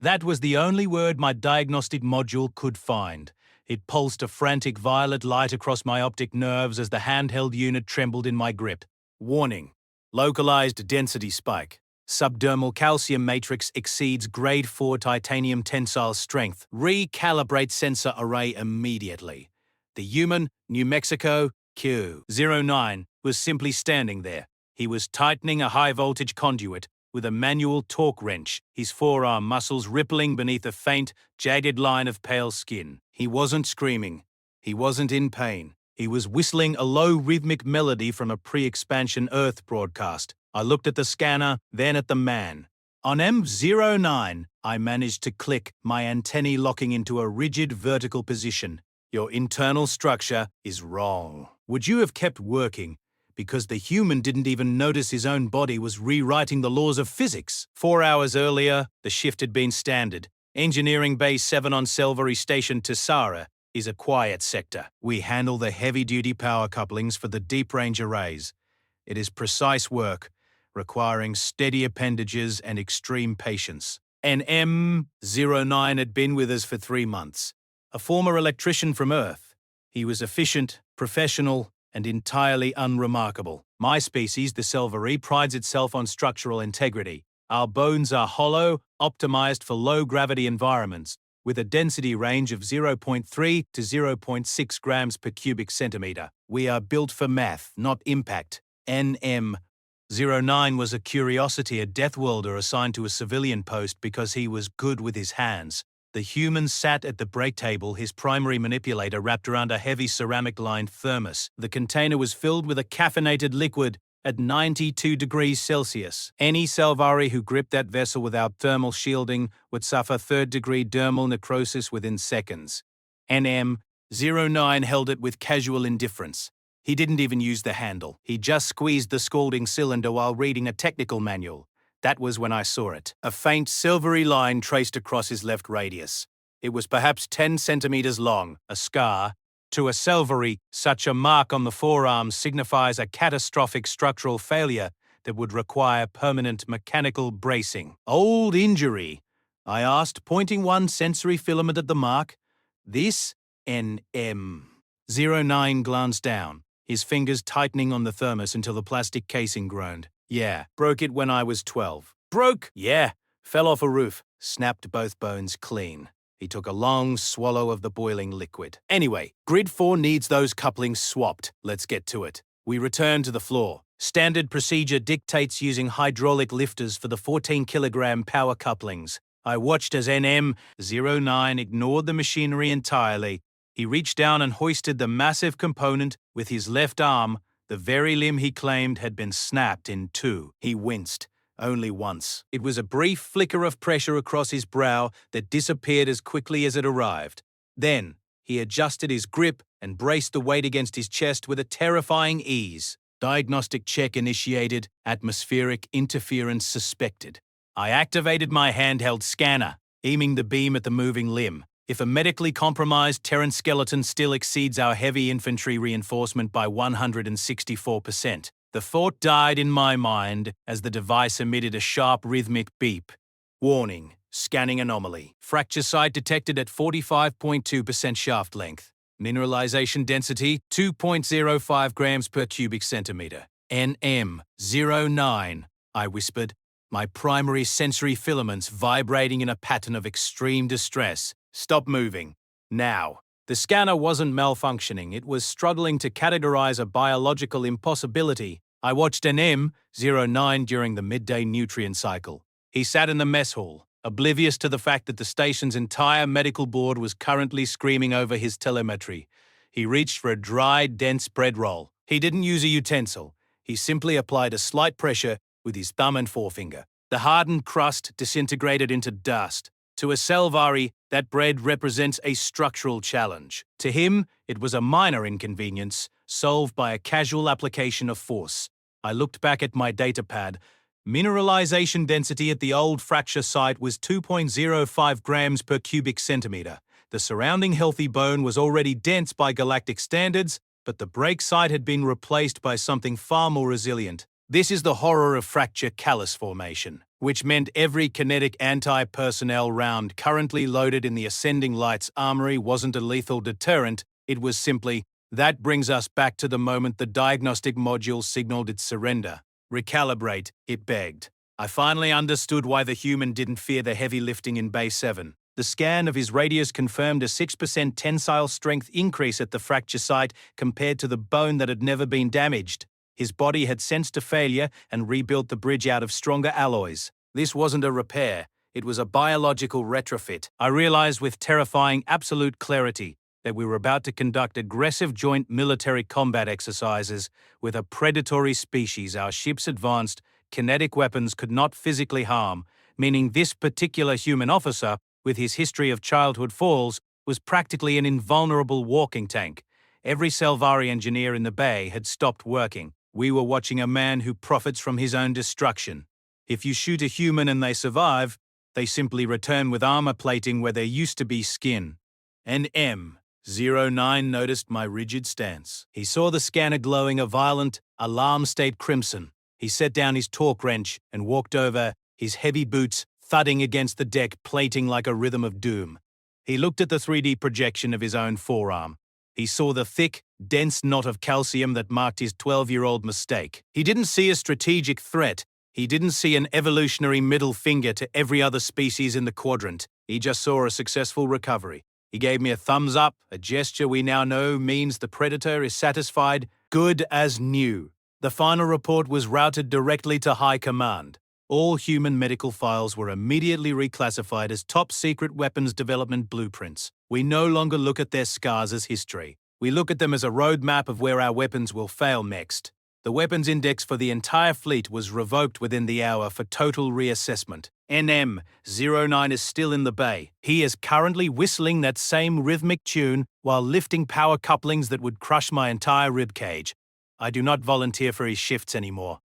That was the only word my diagnostic module could find. It pulsed a frantic violet light across my optic nerves as the handheld unit trembled in my grip. Warning. Localized density spike. Subdermal calcium matrix exceeds grade 4 titanium tensile strength. Recalibrate sensor array immediately. The human, New Mexico, Q09, was simply standing there. He was tightening a high-voltage conduit with a manual torque wrench, his forearm muscles rippling beneath a faint, jagged line of pale skin. He wasn't screaming. He wasn't in pain. He was whistling a low rhythmic melody from a pre-expansion Earth broadcast. I looked at the scanner, then at the man. On M09, I managed to click, my antennae locking into a rigid vertical position. Your internal structure is wrong. Would you have kept working? Because the human didn't even notice his own body was rewriting the laws of physics. 4 hours earlier, the shift had been standard. Engineering Base 7 on Selvari Station Tessara is a quiet sector. We handle the heavy-duty power couplings for the deep-range arrays. It is precise work, requiring steady appendages and extreme patience. M09 had been with us for 3 months. A former electrician from Earth. He was efficient, professional, and entirely unremarkable. My species, the Selvari, prides itself on structural integrity. Our bones are hollow, optimized for low-gravity environments, with a density range of 0.3 to 0.6 grams per cubic centimeter. We are built for math, not impact. NM09 was a curiosity, a death welder assigned to a civilian post because he was good with his hands. The human sat at the break table, his primary manipulator wrapped around a heavy ceramic-lined thermos. The container was filled with a caffeinated liquid at 92 degrees Celsius. Any Selvari who gripped that vessel without thermal shielding would suffer third-degree dermal necrosis within seconds. NM09 held it with casual indifference. He didn't even use the handle. He just squeezed the scalding cylinder while reading a technical manual. That was when I saw it. A faint silvery line traced across his left radius. It was perhaps 10 centimeters long, a scar. To a Selvari, such a mark on the forearm signifies a catastrophic structural failure that would require permanent mechanical bracing. Old injury? I asked, pointing one sensory filament at the mark. This? NM09 glanced down, his fingers tightening on the thermos until the plastic casing groaned. Yeah, broke it when I was 12. Broke? Yeah, fell off a roof, snapped both bones clean. He took a long swallow of the boiling liquid. Anyway, Grid 4 needs those couplings swapped. Let's get to it. We return to the floor. Standard procedure dictates using hydraulic lifters for the 14-kilogram power couplings. I watched as NM09 ignored the machinery entirely. He reached down and hoisted the massive component with his left arm, the very limb he claimed had been snapped in two. He winced, only once. It was a brief flicker of pressure across his brow that disappeared as quickly as it arrived. Then, he adjusted his grip and braced the weight against his chest with a terrifying ease. Diagnostic check initiated, atmospheric interference suspected. I activated my handheld scanner, aiming the beam at the moving limb. If a medically compromised Terran skeleton still exceeds our heavy infantry reinforcement by 164%, the thought died in my mind as the device emitted a sharp rhythmic beep. Warning, scanning anomaly. Fracture site detected at 45.2% shaft length. Mineralization density, 2.05 grams per cubic centimeter. NM09, I whispered, my primary sensory filaments vibrating in a pattern of extreme distress. Stop moving. Now. The scanner wasn't malfunctioning, it was struggling to categorize a biological impossibility. I watched NM09 during the midday nutrient cycle. He sat in the mess hall, oblivious to the fact that the station's entire medical board was currently screaming over his telemetry. He reached for a dry, dense bread roll. He didn't use a utensil. He simply applied a slight pressure with his thumb and forefinger. The hardened crust disintegrated into dust. To a Selvari, that bread represents a structural challenge. To him, it was a minor inconvenience, solved by a casual application of force. I looked back at my datapad. Mineralization density at the old fracture site was 2.05 grams per cubic centimeter. The surrounding healthy bone was already dense by galactic standards, but the break site had been replaced by something far more resilient. This is the horror of fracture callus formation. which meant every kinetic anti-personnel round currently loaded in the Ascending Light's armory wasn't a lethal deterrent, it was simply, that brings us back to the moment the diagnostic module signaled its surrender. Recalibrate, it begged. I finally understood why the human didn't fear the heavy lifting in Bay 7. The scan of his radius confirmed a 6% tensile strength increase at the fracture site compared to the bone that had never been damaged. His body had sensed a failure and rebuilt the bridge out of stronger alloys. This wasn't a repair, it was a biological retrofit. I realized with terrifying absolute clarity that we were about to conduct aggressive joint military combat exercises with a predatory species our ship's advanced kinetic weapons could not physically harm, meaning this particular human officer, with his history of childhood falls, was practically an invulnerable walking tank. Every Selvari engineer in the bay had stopped working. We were watching a man who profits from his own destruction. If you shoot a human and they survive, they simply return with armor plating where there used to be skin. And M09 noticed my rigid stance. He saw the scanner glowing a violent, alarm-state crimson. He set down his torque wrench and walked over, his heavy boots thudding against the deck, plating like a rhythm of doom. He looked at the 3D projection of his own forearm. He saw the thick, dense knot of calcium that marked his 12-year-old mistake. He didn't see a strategic threat. He didn't see an evolutionary middle finger to every other species in the quadrant. He just saw a successful recovery. He gave me a thumbs up, a gesture we now know means the predator is satisfied, good as new. The final report was routed directly to High Command. All human medical files were immediately reclassified as top-secret weapons development blueprints. We no longer look at their scars as history. We look at them as a roadmap of where our weapons will fail next. The weapons index for the entire fleet was revoked within the hour for total reassessment. NM09 is still in the bay. He is currently whistling that same rhythmic tune while lifting power couplings that would crush my entire ribcage. I do not volunteer for his shifts anymore.